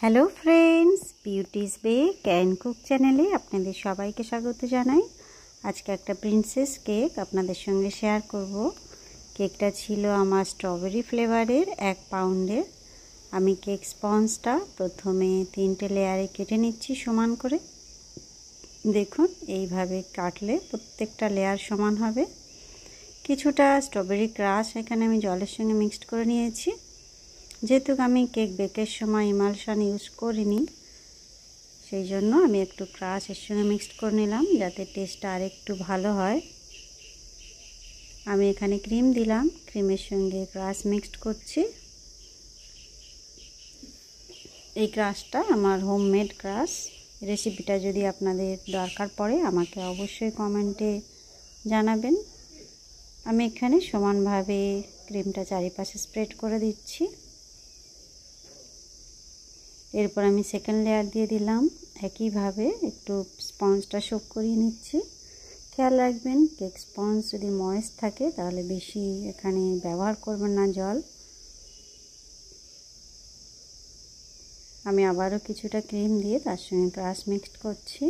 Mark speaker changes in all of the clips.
Speaker 1: Hello friends, beauty's bake and cook চ্যানেলে আপনাদের সবাইকে স্বাগত জানাই। আজকে একটা প্রিন্সেস কেক আপনাদের সঙ্গে শেয়ার করব। কেকটা ছিল আমার স্ট্রবেরি ফ্লেভারের 1 পাউন্ডের। আমি কেক স্পঞ্জটা প্রথমে 3টে লেয়ারে কেটে নিচ্ছি সমান করে। দেখুন এইভাবে কাটলে প্রত্যেকটা লেয়ার সমান হবে। কিছুটা স্ট্রবেরি ক্রাশ এখানে আমি জলের সঙ্গে মিক্সড করে নিয়েছি। যেহেতু আমি কেক বেকের সময় ইমালশন ইউজ করিনি, সেই জন্য আমি একটু ক্রাশ এর সঙ্গে মিক্সড করে নিলাম যাতে টেস্টটা আর একটু ভালো হয়। আমি এখানে ক্রিম দিলাম, ক্রিমের সঙ্গে ক্রাশ মিক্সড করছি। এই ক্রাশটা আমার হোমমেড ক্রাশ। রেসিপিটা যদি আপনাদের দরকার পড়ে আমাকে অবশ্যই কমেন্টে জানাবেন। আমি এখানে সমানভাবে ক্রিমটা চারিপাশে স্প্রেড করে দিচ্ছি। এরপর আমি সেকেন্ড লেয়ার দিয়ে দিলাম। একইভাবে একটু স্পঞ্জটা সোক করিয়ে নিচ্ছি। খেয়াল রাখবেন কেক স্পঞ্জ যদি ময়েস্ট থাকে তাহলে বেশি এখানে ব্যবহার করবেন না জল। আমি আবারও কিছুটা ক্রিম দিয়ে তার সঙ্গে ক্রাশ মিক্সড করছি।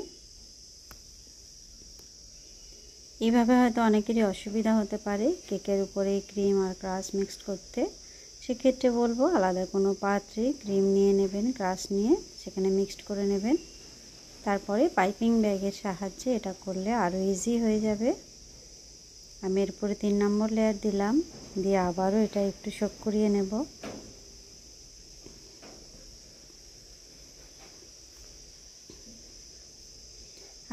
Speaker 1: এইভাবে হয়তো অনেকেরই অসুবিধা হতে পারে কেকের উপরে ক্রিম আর ক্রাশ মিক্সড করতে। সেক্ষেত্রে বলবো আলাদা কোনো পাত্রে ক্রিম নিয়ে নেবেন, ক্রাশ নিয়ে সেখানে মিক্সড করে নেবেন। তারপরে পাইপিং ব্যাগের সাহায্যে এটা করলে আরও ইজি হয়ে যাবে। আমি এরপরে 3 নম্বর লেয়ার দিলাম, দিয়ে আবারও এটা একটু সোক করিয়ে নেব।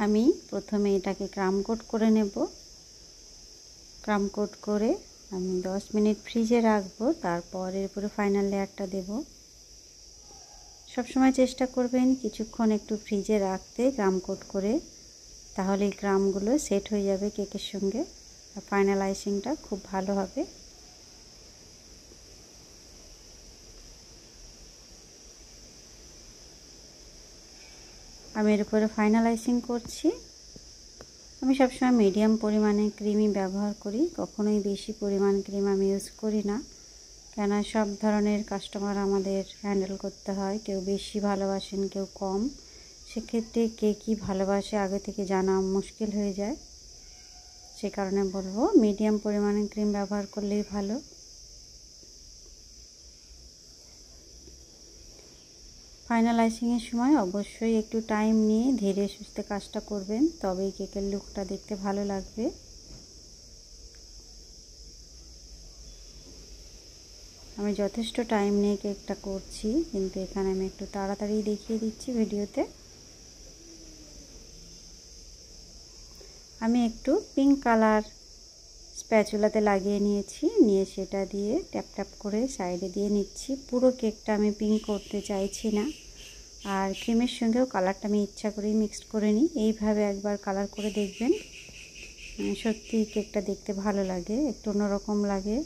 Speaker 1: আমি প্রথমে এটাকে ক্রাম কোট করে নেব। ক্রাম কোট করে আমি 10 মিনিট ফ্রিজে রাখবো, তারপর এরপরে ফাইনাল লেয়ারটা দেব। সবসময় চেষ্টা করবেন কিছুক্ষণ একটু ফ্রিজে রাখতে ক্রাম কোট করে, তাহলে এই ক্রামগুলো সেট হয়ে যাবে কেকের সঙ্গে আর ফাইনাল আইসিংটা খুব ভালো হবে। আমি এর উপরে ফাইনাল আইসিং করছি। আমি সবসময় মিডিয়াম পরিমাণে ক্রিমই ব্যবহার করি, কখনোই বেশি পরিমাণ ক্রিম আমি ইউজ করি না, কেন সব ধরনের কাস্টমার আমাদের হ্যান্ডেল করতে হয়। কেউ বেশি ভালোবাসেন, কেউ কম। সেক্ষেত্রে কে কী ভালোবাসে আগে থেকে জানা মুশকিল হয়ে যায়। সে কারণে বলবো মিডিয়াম পরিমাণে ক্রিম ব্যবহার করলেই ভালো। ফাইনাল আইসিংয়ের সময় অবশ্যই একটু টাইম নিয়ে ধীরে সুস্থে কাজটা করবেন, তবেই কেকের লুকটা দেখতে ভালো লাগবে। আমি যথেষ্ট টাইম নিয়ে কেকটা করছি, কিন্তু এখানে আমি একটু তাড়াতাড়ি দেখিয়ে দিচ্ছি ভিডিওতে। আমি একটু পিঙ্ক কালার স্প্যাচুলাতে লাগিয়ে নিয়েছি, নিয়ে সেটা দিয়ে ট্যাপ ট্যাপ করে সাইডে দিয়ে নিচ্ছি। পুরো কেকটা আমি পিঙ্ক করতে চাইছি না, আর ক্রিমের সঙ্গেও কালারটা আমি ইচ্ছা করেই মিক্সড করে নিই। এইভাবে একবার কালার করে দেখবেন, সত্যি কেকটা দেখতে ভালো লাগে, একটু অন্যরকম লাগে।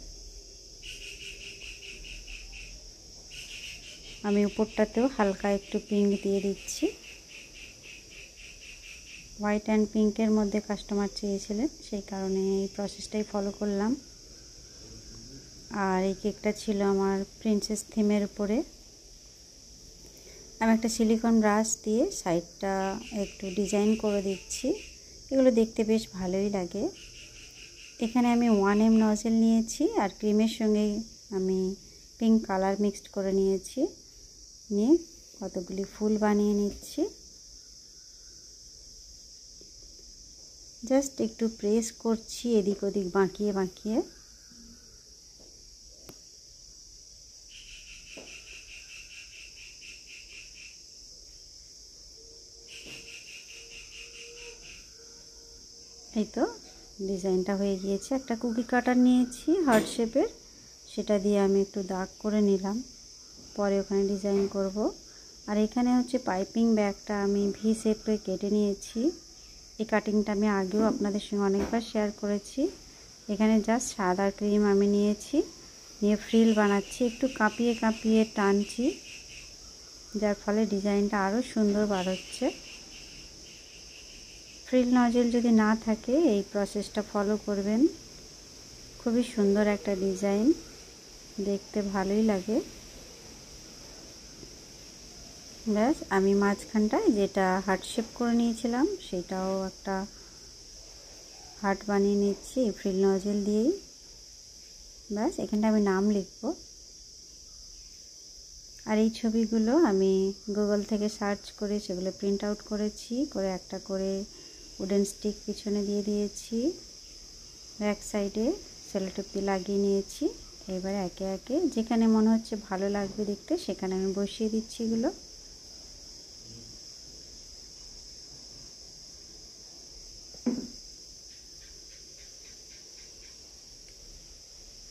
Speaker 1: আমি উপরটাতেও হালকা একটু পিঙ্ক দিয়ে দিচ্ছি। হোয়াইট অ্যান্ড পিঙ্কের মধ্যে কাস্টমার চেয়েছিলেন, সেই কারণে এই প্রসেসটাই ফলো করলাম। আর এই কেকটা ছিল আমার প্রিন্সেস থিমের উপরে। আমি একটা সিলিকন ব্রাশ দিয়ে সাইডটা একটু ডিজাইন করে দিচ্ছি। এগুলো দেখতে বেশ ভালোই লাগে। এখানে আমি 1M নজেল নিয়েছি আর ক্রিমের সঙ্গে আমি পিঙ্ক কালার মিক্সড করে নিয়েছি, নিয়ে কতগুলি ফুল বানিয়ে নিচ্ছি। জাস্ট একটু প্রেস করছি এদিক ওদিক বাঁকিয়ে বাঁকিয়ে। এই তো ডিজাইনটা হয়ে গিয়েছে। একটা কুকি কাটার নিয়েছি হার্ট শেপের, সেটা দিয়ে আমি একটু দাগ করে নিলাম, পরে ওখানে ডিজাইন করব। আর এখানে হচ্ছে পাইপিং ব্যাগটা আমি ভি শেপে কেটে নিয়েছি। এই কাটিংটা আমি আগেও আপনাদের সঙ্গে অনেকবার শেয়ার করেছি। এখানে জাস্ট সাদা ক্রিম আমি নিয়েছি, নিয়ে ফ্রিল বানাচ্ছি, একটু কাঁপিয়ে কাঁপিয়ে টানছি, যার ফলে ডিজাইনটা আরও সুন্দর বার হচ্ছে। ফ্রিল নজেল যদি না থাকে এই প্রসেসটা ফলো করবেন, খুবই সুন্দর একটা ডিজাইন, দেখতে ভালোই লাগে। ব্যাস আমি মাঝখানটায় যেটা হার্ট শেপ করে নিয়েছিলাম সেটাও একটা হার্ট বানিয়ে নিচ্ছি এপ্রিল নজেল দিয়েই। ব্যাস এখানটা আমি নাম লিখব। আর এই ছবিগুলো আমি গুগল থেকে সার্চ করে সেগুলো প্রিন্ট আউট করেছি, করে একটা করে উডেন স্টিক পিছনে দিয়ে দিয়েছি, ব্যাক সাইডে সেলোটেপ দিয়ে লাগিয়ে নিয়েছি। এবারে একে একে যেখানে মনে হচ্ছে ভালো লাগবে দেখতে সেখানে আমি বসিয়ে দিচ্ছি এগুলো।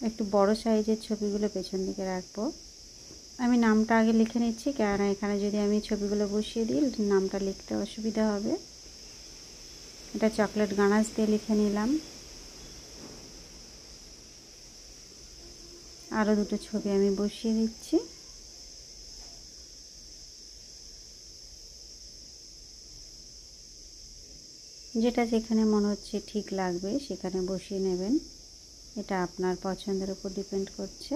Speaker 1: একটু বড় সাইজের ছবিগুলো পেছন দিকে রাখবো। আমি নামটা আগে লিখে নিচ্ছি, কেননা এখানে যদি আমি ছবিগুলো বসিয়ে দিই নামটা লিখতে অসুবিধা হবে। এটা চকলেট গানাশ দিয়ে লিখে নিলাম। আরও দুটো ছবি আমি বসিয়ে দিচ্ছি। যেটা যেখানে মনে হচ্ছে ঠিক লাগবে সেখানে বসিয়ে নেবেন, এটা আপনার পছন্দের উপর ডিপেন্ড করছে।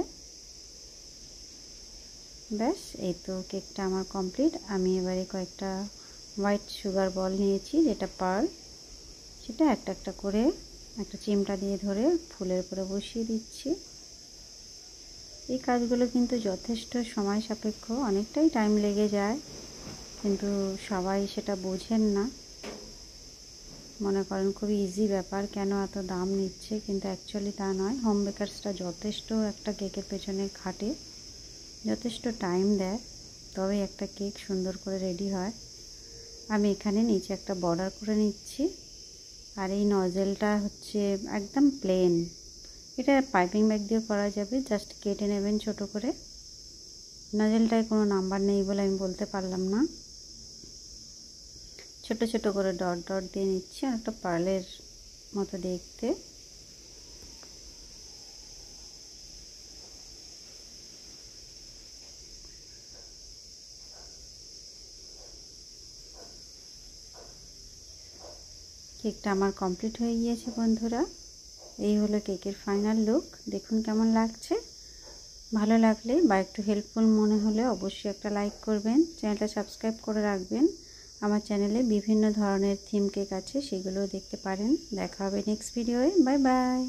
Speaker 1: ব্যাস এই তো কেকটা আমার কমপ্লিট। আমি এবারে কয়েকটা হোয়াইট সুগার বল নিয়েছি যেটা পার্ল, সেটা একটা একটা করে একটা চিমটা দিয়ে ধরে ফুলের উপরে বসিয়ে দিচ্ছি। এই কাজগুলো কিন্তু যথেষ্ট সময় সাপেক্ষ, অনেকটাই টাইম লেগে যায়, কিন্তু সবাই সেটা বোঝেন না। মনে করেন খুবই ইজি ব্যাপার, কেন এত দাম নিচ্ছে, কিন্তু অ্যাকচুয়ালি তা নয়। হোম বেকার্সরা যথেষ্ট একটা কেকের পেছনে খাটে, যথেষ্ট টাইম দেয়, তবে একটা কেক সুন্দর করে রেডি হয়। আমি এখানে নিচে একটা বর্ডার করে নিচ্ছি। আর এই নজেলটা হচ্ছে একদম প্লেন, এটা পাইপিং ব্যাগ দিয়ে করা যাবে, জাস্ট কেটে নেবেন ছোট করে। নজেলটায় কোনো নাম্বার নেই বলে আমি বলতে পারলাম না। ছোট ছোট করে ডট ডট দিয়ে নিচ্ছি, আর একটা পার্লের মতো দেখতে। কেকটা আমার কমপ্লিট হয়ে গিয়েছে বন্ধুরা। এই হলো কেকের ফাইনাল লুক, দেখুন কেমন লাগছে। ভালো লাগলে বা একটু হেল্পফুল মনে হলে অবশ্যই একটা লাইক করবেন, চ্যানেলটা সাবস্ক্রাইব করে রাখবেন। আমার চ্যানেলে বিভিন্ন ধরনের থিম কেক আছে, সেগুলোও দেখতে পারেন। দেখা হবে নেক্সট ভিডিওয়ে। Bye bye.